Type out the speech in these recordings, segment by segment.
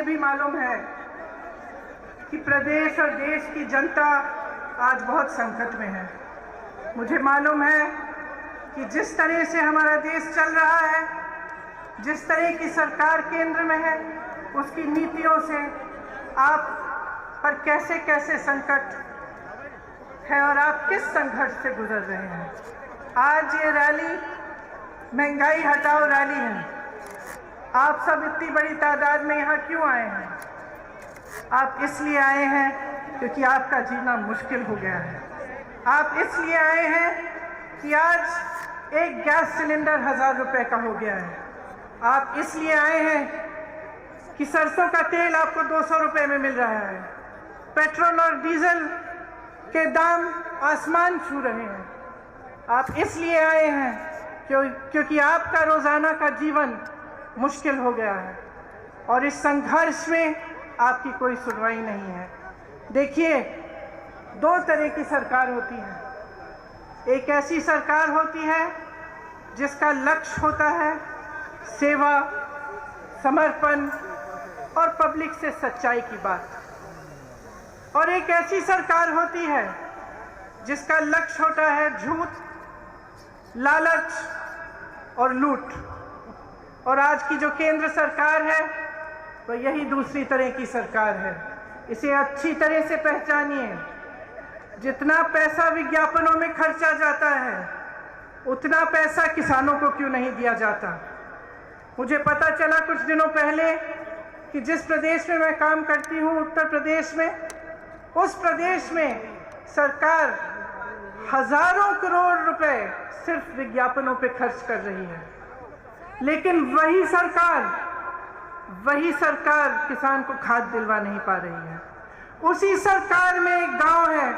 भी मालूम है कि प्रदेश और देश की जनता आज बहुत संकट में है। मुझे मालूम है कि जिस तरह से हमारा देश चल रहा है, जिस तरह की सरकार केंद्र में है, उसकी नीतियों से आप पर कैसे कैसे संकट है और आप किस संघर्ष से गुजर रहे हैं। आज ये रैली महंगाई हटाओ रैली है। आप सब इतनी बड़ी तादाद में यहाँ क्यों आए हैं? आप इसलिए आए हैं क्योंकि आपका जीना मुश्किल हो गया है। आप इसलिए आए हैं कि आज एक गैस सिलेंडर 1000 रुपए का हो गया है। आप इसलिए आए हैं कि सरसों का तेल आपको 200 रुपए में मिल रहा है। पेट्रोल और डीजल के दाम आसमान छू रहे हैं। आप इसलिए आए हैं क्योंकि आपका रोजाना का जीवन मुश्किल हो गया है और इस संघर्ष में आपकी कोई सुनवाई नहीं है। देखिए, दो तरह की सरकार होती है। एक ऐसी सरकार होती है जिसका लक्ष्य होता है सेवा, समर्पण और पब्लिक से सच्चाई की बात, और एक ऐसी सरकार होती है जिसका लक्ष्य होता है झूठ, लालच और लूट। और आज की जो केंद्र सरकार है वह यही दूसरी तरह की सरकार है। इसे अच्छी तरह से पहचानिए। जितना पैसा विज्ञापनों में खर्चा जाता है, उतना पैसा किसानों को क्यों नहीं दिया जाता? मुझे पता चला कुछ दिनों पहले कि जिस प्रदेश में मैं काम करती हूँ, उत्तर प्रदेश में, उस प्रदेश में सरकार हजारों करोड़ रुपए सिर्फ विज्ञापनों पे खर्च कर रही है, लेकिन वही सरकार किसान को खाद दिलवा नहीं पा रही है। उसी सरकार में एक गांव है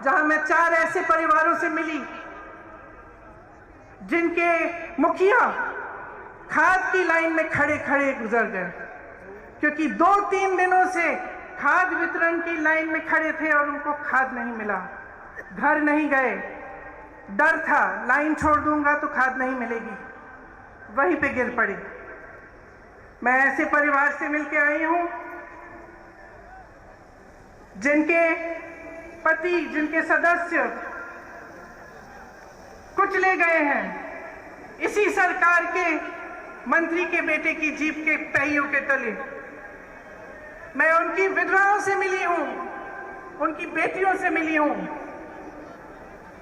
जहां मैं 4 ऐसे परिवारों से मिली जिनके मुखिया खाद की लाइन में खड़े खड़े गुजर गए, क्योंकि 2-3 दिनों से खाद वितरण की लाइन में खड़े थे और उनको खाद नहीं मिला। घर नहीं गए, डर था लाइन छोड़ दूंगा तो खाद नहीं मिलेगी, वहीं पे गिर पड़े। मैं ऐसे परिवार से मिलके आई हूं जिनके पति, जिनके सदस्य कुचले गए हैं इसी सरकार के मंत्री के बेटे की जीप के पहियों के तले। मैं उनकी विधवाओं से मिली हूं, उनकी बेटियों से मिली हूं,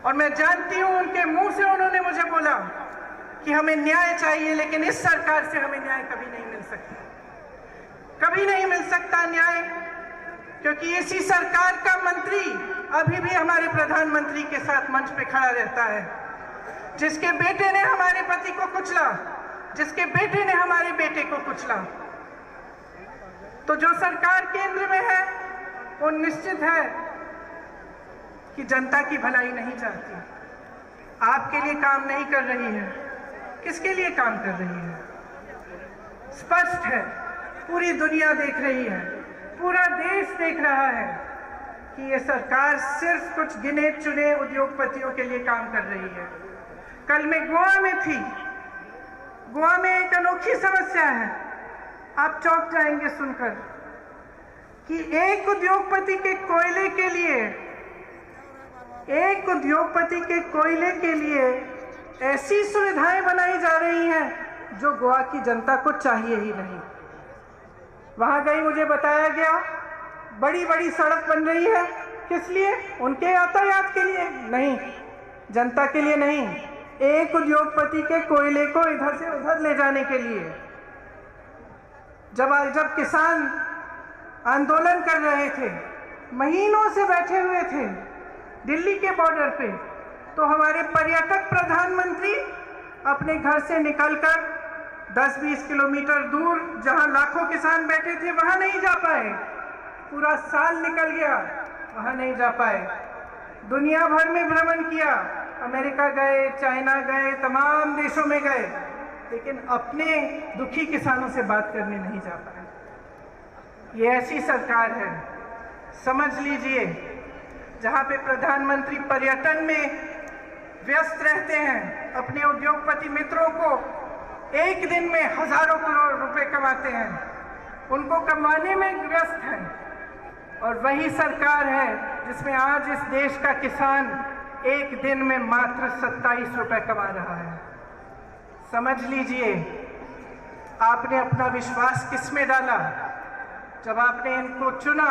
और मैं जानती हूं उनके मुंह से उन्होंने मुझे बोला कि हमें न्याय चाहिए, लेकिन इस सरकार से हमें न्याय कभी नहीं मिल सकता, कभी नहीं मिल सकता न्याय, क्योंकि इसी सरकार का मंत्री अभी भी हमारे प्रधानमंत्री के साथ मंच पे खड़ा रहता है, जिसके बेटे ने हमारे पति को कुचला, जिसके बेटे ने हमारे बेटे को कुचला। तो जो सरकार केंद्र में है वो निश्चित है कि जनता की भलाई नहीं चाहती, आपके लिए काम नहीं कर रही है। किसके लिए काम कर रही है? स्पष्ट है, पूरी दुनिया देख रही है, पूरा देश देख रहा है कि ये सरकार सिर्फ कुछ गिने चुने उद्योगपतियों के लिए काम कर रही है। कल मैं गोवा में थी। गोवा में एक अनोखी समस्या है, आप चौंक जाएंगे सुनकर, कि एक उद्योगपति के कोयले के लिए ऐसी सुविधाएं बनाई जा रही हैं जो गोवा की जनता को चाहिए ही नहीं। वहां गई, मुझे बताया गया बड़ी बड़ी सड़क बन रही है, किस लिए? उनके यातायात के लिए नहीं, जनता के लिए नहीं, एक उद्योगपति के कोयले को इधर से उधर ले जाने के लिए। जब किसान आंदोलन कर रहे थे, महीनों से बैठे हुए थे दिल्ली के बॉर्डर पे, तो हमारे पर्यटक प्रधानमंत्री अपने घर से निकलकर 10-20 किलोमीटर दूर जहां लाखों किसान बैठे थे वहां नहीं जा पाए। पूरा साल निकल गया, वहां नहीं जा पाए। दुनिया भर में भ्रमण किया, अमेरिका गए, चाइना गए, तमाम देशों में गए, लेकिन अपने दुखी किसानों से बात करने नहीं जा पाए। ये ऐसी सरकार है, समझ लीजिए, जहां पे प्रधानमंत्री पर्यटन में व्यस्त रहते हैं, अपने उद्योगपति मित्रों को एक दिन में हजारों करोड़ रुपए कमाते हैं, उनको कमाने में व्यस्त है। और वही सरकार है जिसमें आज इस देश का किसान एक दिन में मात्र 27 रुपए कमा रहा है। समझ लीजिए, आपने अपना विश्वास किस में डाला? जब आपने इनको चुना,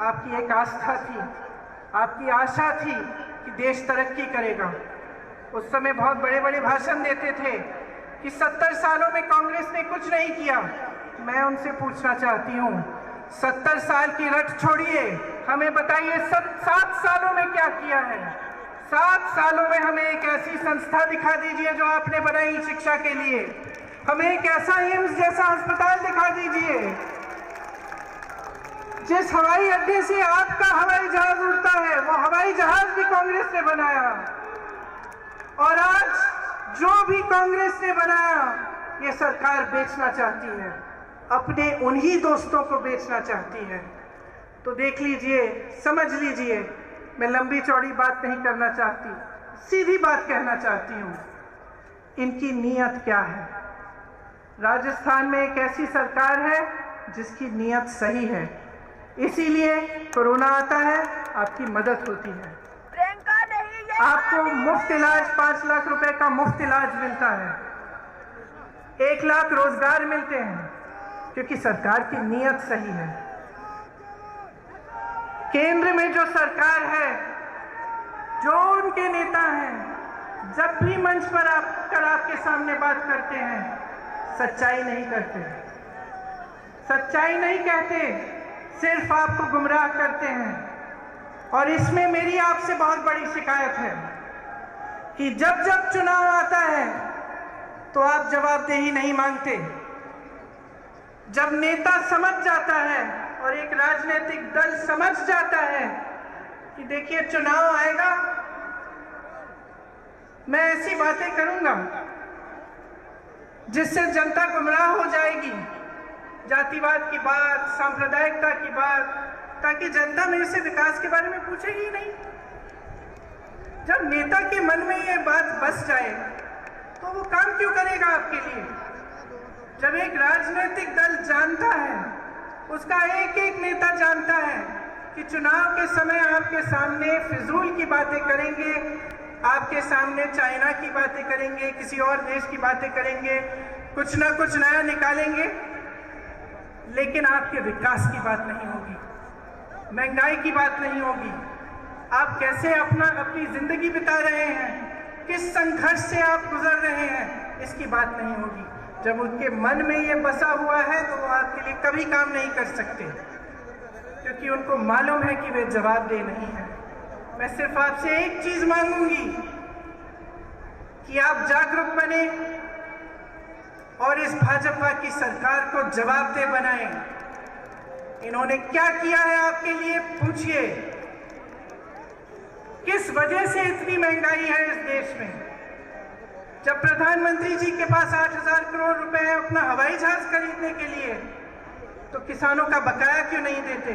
आपकी एक आस्था थी, आपकी आशा थी कि देश तरक्की करेगा। उस समय बहुत बड़े बड़े भाषण देते थे कि 70 सालों में कांग्रेस ने कुछ नहीं किया। मैं उनसे पूछना चाहती हूँ, 70 साल की रट छोड़िए, हमें बताइए 7 सालों में क्या किया है। 7 सालों में हमें एक ऐसी संस्था दिखा दीजिए जो आपने बनाई शिक्षा के लिए। हमें एक ऐसा एम्स जैसा अस्पताल दिखा दीजिए। जिस हवाई अड्डे से आपका हवाई जहाज उड़ता है, वो हवाई जहाज भी कांग्रेस ने बनाया। और आज जो भी कांग्रेस ने बनाया, ये सरकार बेचना चाहती है, अपने उन्हीं दोस्तों को बेचना चाहती है। तो देख लीजिए, समझ लीजिए, मैं लंबी चौड़ी बात नहीं करना चाहती, सीधी बात कहना चाहती हूँ। इनकी नीयत क्या है? राजस्थान में एक ऐसी सरकार है जिसकी नीयत सही है, इसीलिए कोरोना आता है, आपकी मदद होती है। आपको मुफ्त इलाज, 5 लाख रुपए का मुफ्त इलाज मिलता है, 1 लाख रोजगार मिलते हैं, क्योंकि सरकार की नीयत सही है। केंद्र में जो सरकार है, जो उनके नेता हैं, जब भी मंच पर आकर आपके सामने बात करते हैं, सच्चाई नहीं करते, सच्चाई नहीं कहते, सिर्फ आपको गुमराह करते हैं। और इसमें मेरी आपसे बहुत बड़ी शिकायत है कि जब जब चुनाव आता है तो आप जवाबदेही नहीं मांगते। जब नेता समझ जाता है और एक राजनीतिक दल समझ जाता है कि देखिए चुनाव आएगा, मैं ऐसी बातें करूंगा जिससे जनता गुमराह हो जाएगी, जातिवाद की बात, सांप्रदायिकता की बात, ताकि जनता मेरे से विकास के बारे में पूछेगी ही नहीं। जब नेता के मन में ये बात बस जाए तो वो काम क्यों करेगा आपके लिए? जब एक राजनीतिक दल जानता है, उसका एक एक नेता जानता है कि चुनाव के समय आपके सामने फिजूल की बातें करेंगे, आपके सामने चाइना की बातें करेंगे, किसी और देश की बातें करेंगे, कुछ ना कुछ नया निकालेंगे, लेकिन आपके विकास की बात नहीं होगी, महंगाई की बात नहीं होगी, आप कैसे अपनी जिंदगी बिता रहे हैं, किस संघर्ष से आप गुजर रहे हैं, इसकी बात नहीं होगी। जब उनके मन में ये बसा हुआ है तो वो आपके लिए कभी काम नहीं कर सकते, क्योंकि उनको मालूम है कि वे जवाबदेह नहीं है। मैं सिर्फ आपसे एक चीज मांगूंगी कि आप जागरूक बने और इस भाजपा की सरकार को जवाबदेह बनाएं। इन्होंने क्या किया है आपके लिए, पूछिए। किस वजह से इतनी महंगाई है इस देश में? जब प्रधानमंत्री जी के पास 8,000 करोड़ रुपए है अपना हवाई जहाज खरीदने के लिए, तो किसानों का बकाया क्यों नहीं देते?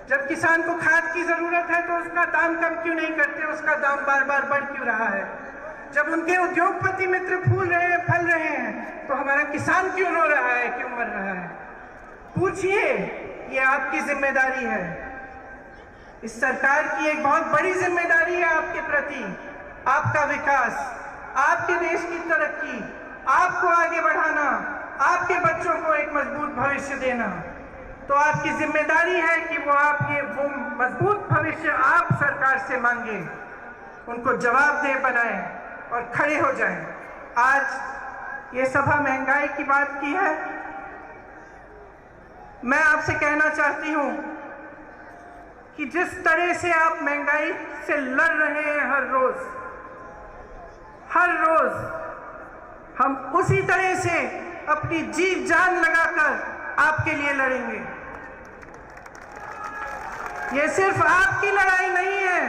जब किसान को खाद की जरूरत है तो उसका दाम कम क्यों नहीं करते? उसका दाम बार बार बढ़ क्यों रहा है? जब उनके उद्योगपति मित्र फूल रहे हैं, फल रहे हैं, तो हमारा किसान क्यों रो रहा है, क्यों मर रहा है? पूछिए, ये आपकी जिम्मेदारी है। इस सरकार की एक बहुत बड़ी जिम्मेदारी है आपके प्रति, आपका विकास, आपके देश की तरक्की, आपको आगे बढ़ाना, आपके बच्चों को एक मजबूत भविष्य देना। तो आपकी जिम्मेदारी है कि वो मजबूत भविष्य आप सरकार से मांगे, उनको जवाबदेह बनाएं और खड़े हो जाएं। आज ये सभा महंगाई की बात की है, मैं आपसे कहना चाहती हूं कि जिस तरह से आप महंगाई से लड़ रहे हैं हर रोज हम उसी तरह से अपनी जी जान लगाकर आपके लिए लड़ेंगे। ये सिर्फ आपकी लड़ाई नहीं है,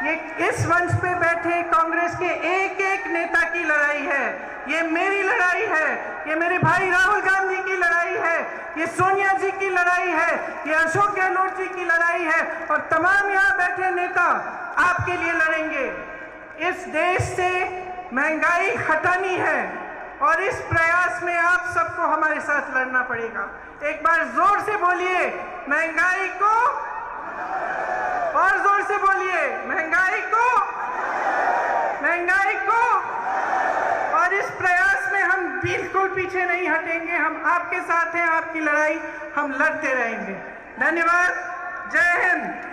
ये इस मंच पे बैठे कांग्रेस के एक एक नेता की लड़ाई है, ये मेरी लड़ाई है, ये मेरे भाई राहुल गांधी की लड़ाई है, ये सोनिया जी की लड़ाई है, ये अशोक गहलोत जी की लड़ाई है, और तमाम यहाँ बैठे नेता आपके लिए लड़ेंगे। इस देश से महंगाई हटानी है, और इस प्रयास में आप सबको हमारे साथ लड़ना पड़ेगा। एक बार जोर से बोलिए, महंगाई को, और जोर से बोलिए, महंगाई को, महंगाई को। और इस प्रयास में हम बिल्कुल पीछे नहीं हटेंगे। हम आपके साथ हैं, आपकी लड़ाई हम लड़ते रहेंगे। धन्यवाद। जय हिंद।